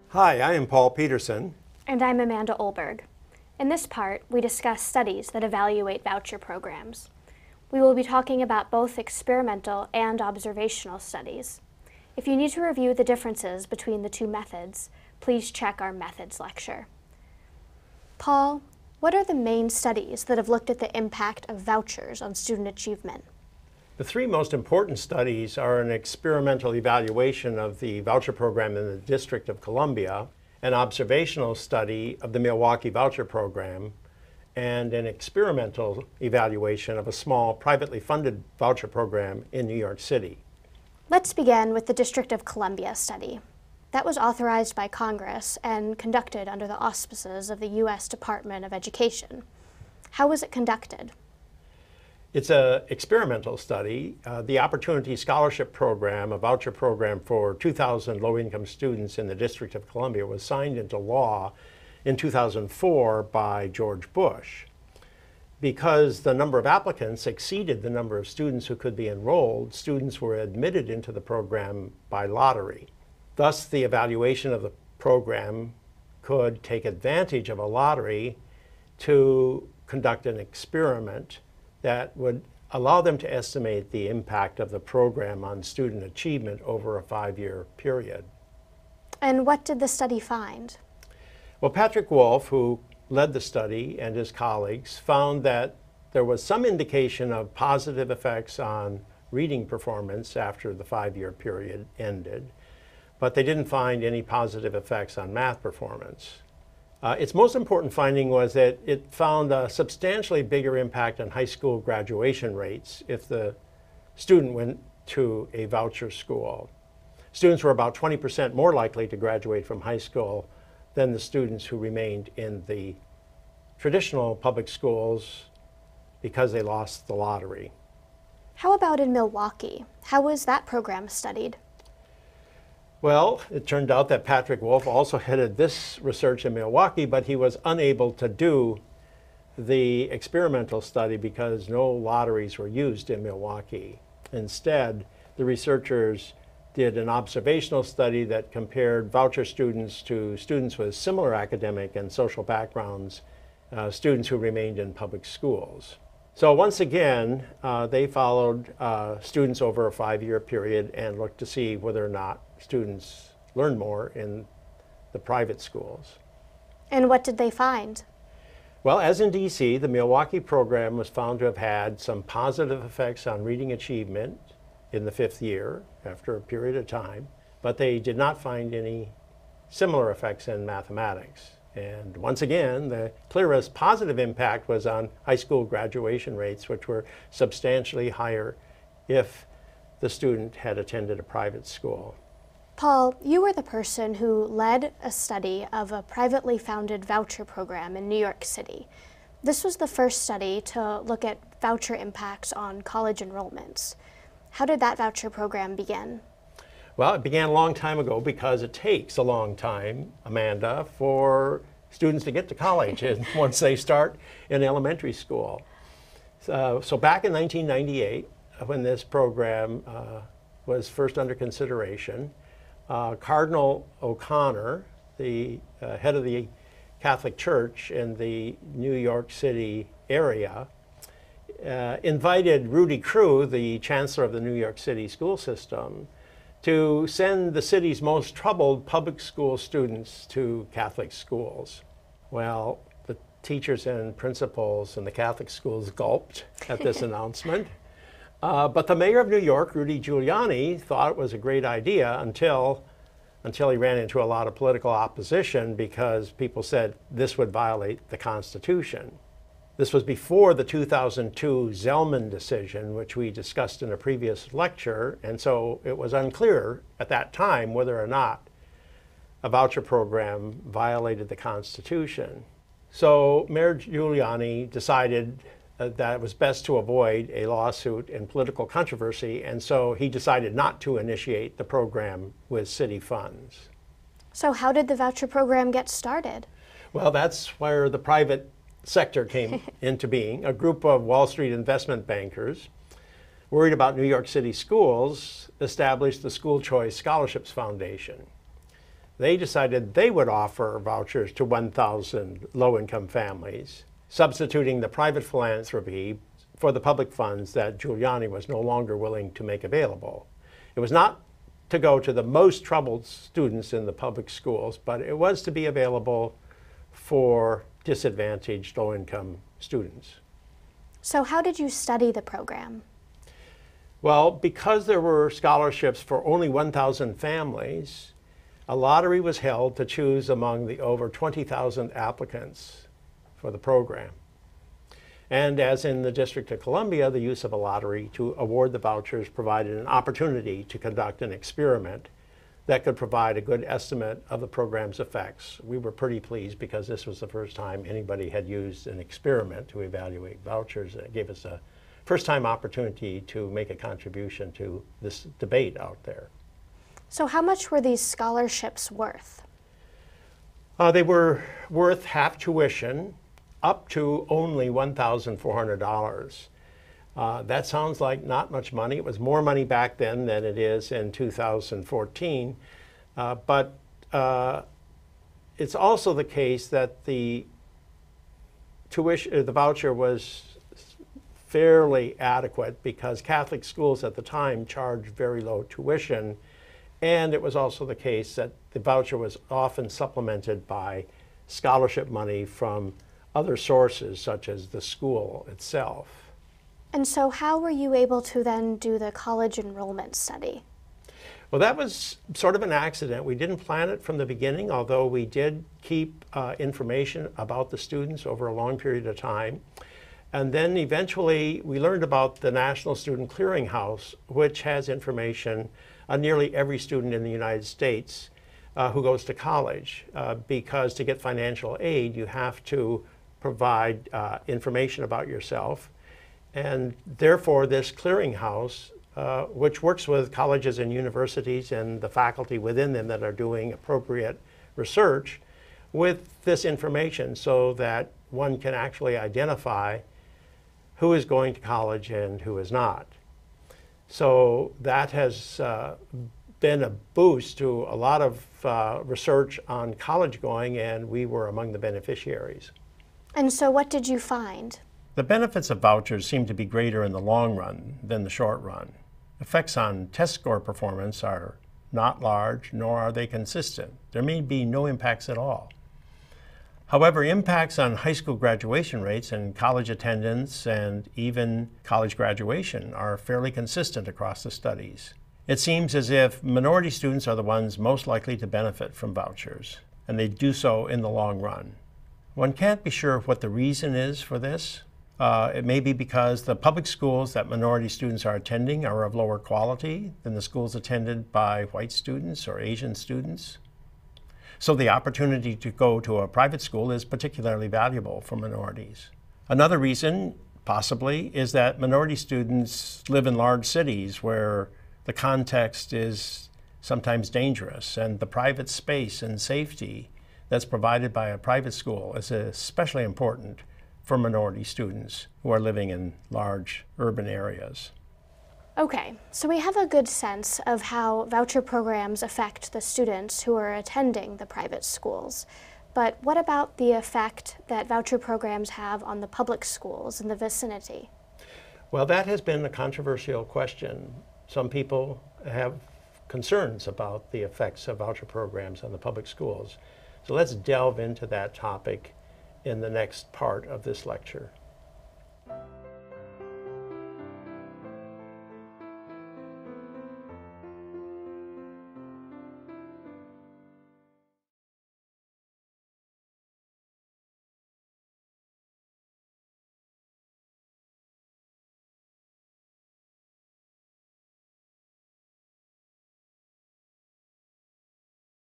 Hi, I am Paul Peterson. And I'm Amanda Olberg. In this part, we discuss studies that evaluate voucher programs. We will be talking about both experimental and observational studies. If you need to review the differences between the two methods, please check our methods lecture. Paul, what are the main studies that have looked at the impact of vouchers on student achievement? The three most important studies are an experimental evaluation of the voucher program in the District of Columbia, an observational study of the Milwaukee voucher program, and an experimental evaluation of a small privately funded voucher program in New York City. Let's begin with the District of Columbia study. That was authorized by Congress and conducted under the auspices of the U.S. Department of Education. How was it conducted? It's an experimental study. The Opportunity Scholarship Program, a voucher program for 2,000 low-income students in the District of Columbia, was signed into law in 2004 by George Bush. Because the number of applicants exceeded the number of students who could be enrolled, students were admitted into the program by lottery. Thus, the evaluation of the program could take advantage of a lottery to conduct an experiment that would allow them to estimate the impact of the program on student achievement over a 5-year period. And what did the study find? Well, Patrick Wolf, who led the study, and his colleagues found that there was some indication of positive effects on reading performance after the 5-year period ended, but they didn't find any positive effects on math performance. Its most important finding was that it found a substantially bigger impact on high school graduation rates if the student went to a voucher school. Students were about 20% more likely to graduate from high school than the students who remained in the traditional public schools because they lost the lottery. How about in Milwaukee? How was that program studied? Well, it turned out that Patrick Wolf also headed this research in Milwaukee, but he was unable to do the experimental study because no lotteries were used in Milwaukee. Instead, the researchers did an observational study that compared voucher students to students with similar academic and social backgrounds, students who remained in public schools. So once again, they followed students over a 5-year period and looked to see whether or not students learned more in the private schools. And what did they find? Well, as in DC, the Milwaukee program was found to have had some positive effects on reading achievement in the 5th year after a period of time, but they did not find any similar effects in mathematics. And once again, the clearest positive impact was on high school graduation rates, which were substantially higher if the student had attended a private school. Paul, you were the person who led a study of a privately founded voucher program in New York City. This was the first study to look at voucher impacts on college enrollments. How did that voucher program begin? Well, it began a long time ago because it takes a long time, Amanda, for students to get to college once they start in elementary school. So back in 1998, when this program was first under consideration, Cardinal O'Connor, the head of the Catholic Church in the New York City area, invited Rudy Crew, the chancellor of the New York City school system, to send the city's most troubled public school students to Catholic schools. Well, the teachers and principals in the Catholic schools gulped at this announcement. But the mayor of New York, Rudy Giuliani, thought it was a great idea until he ran into a lot of political opposition because people said this would violate the Constitution. This was before the 2002 Zelman decision, which we discussed in a previous lecture, and so it was unclear at that time whether or not a voucher program violated the Constitution. So Mayor Giuliani decided that it was best to avoid a lawsuit and political controversy, and so he decided not to initiate the program with city funds. So how did the voucher program get started? Well, that's where the private sector came into being. A group of Wall Street investment bankers, worried about New York City schools, established the School Choice Scholarships Foundation. They decided they would offer vouchers to 1,000 low-income families, substituting the private philanthropy for the public funds that Giuliani was no longer willing to make available. It was not to go to the most troubled students in the public schools, but it was to be available for disadvantaged low-income students. So how did you study the program? Well, because there were scholarships for only 1,000 families, a lottery was held to choose among the over 20,000 applicants for the program. And as in the District of Columbia, the use of a lottery to award the vouchers provided an opportunity to conduct an experiment that could provide a good estimate of the program's effects. We were pretty pleased because this was the first time anybody had used an experiment to evaluate vouchers. It gave us a first-time opportunity to make a contribution to this debate out there. So how much were these scholarships worth? They were worth half tuition, up to only $1,400. That sounds like not much money. It was more money back then than it is in 2014. But it's also the case that the voucher was fairly adequate because Catholic schools at the time charged very low tuition. And it was also the case that the voucher was often supplemented by scholarship money from other sources, such as the school itself. And so how were you able to then do the college enrollment study? Well, that was sort of an accident. We didn't plan it from the beginning, although we did keep information about the students over a long period of time. And then eventually we learned about the National Student Clearinghouse, which has information on nearly every student in the United States who goes to college, because to get financial aid, you have to provide information about yourself. And therefore, this clearinghouse, which works with colleges and universities and the faculty within them that are doing appropriate research with this information so that one can actually identify who is going to college and who is not. So that has been a boost to a lot of research on college going, and we were among the beneficiaries. And so what did you find? The benefits of vouchers seem to be greater in the long run than the short run. Effects on test score performance are not large, nor are they consistent. There may be no impacts at all. However, impacts on high school graduation rates and college attendance and even college graduation are fairly consistent across the studies. It seems as if minority students are the ones most likely to benefit from vouchers, and they do so in the long run. One can't be sure what the reason is for this. It may be because the public schools that minority students are attending are of lower quality than the schools attended by white students or Asian students. So the opportunity to go to a private school is particularly valuable for minorities. Another reason, possibly, is that minority students live in large cities where the context is sometimes dangerous, and the private space and safety that's provided by a private school is especially important for minority students who are living in large urban areas. Okay, so we have a good sense of how voucher programs affect the students who are attending the private schools. But what about the effect that voucher programs have on the public schools in the vicinity? Well, that has been a controversial question. Some people have concerns about the effects of voucher programs on the public schools. So let's delve into that topic in the next part of this lecture.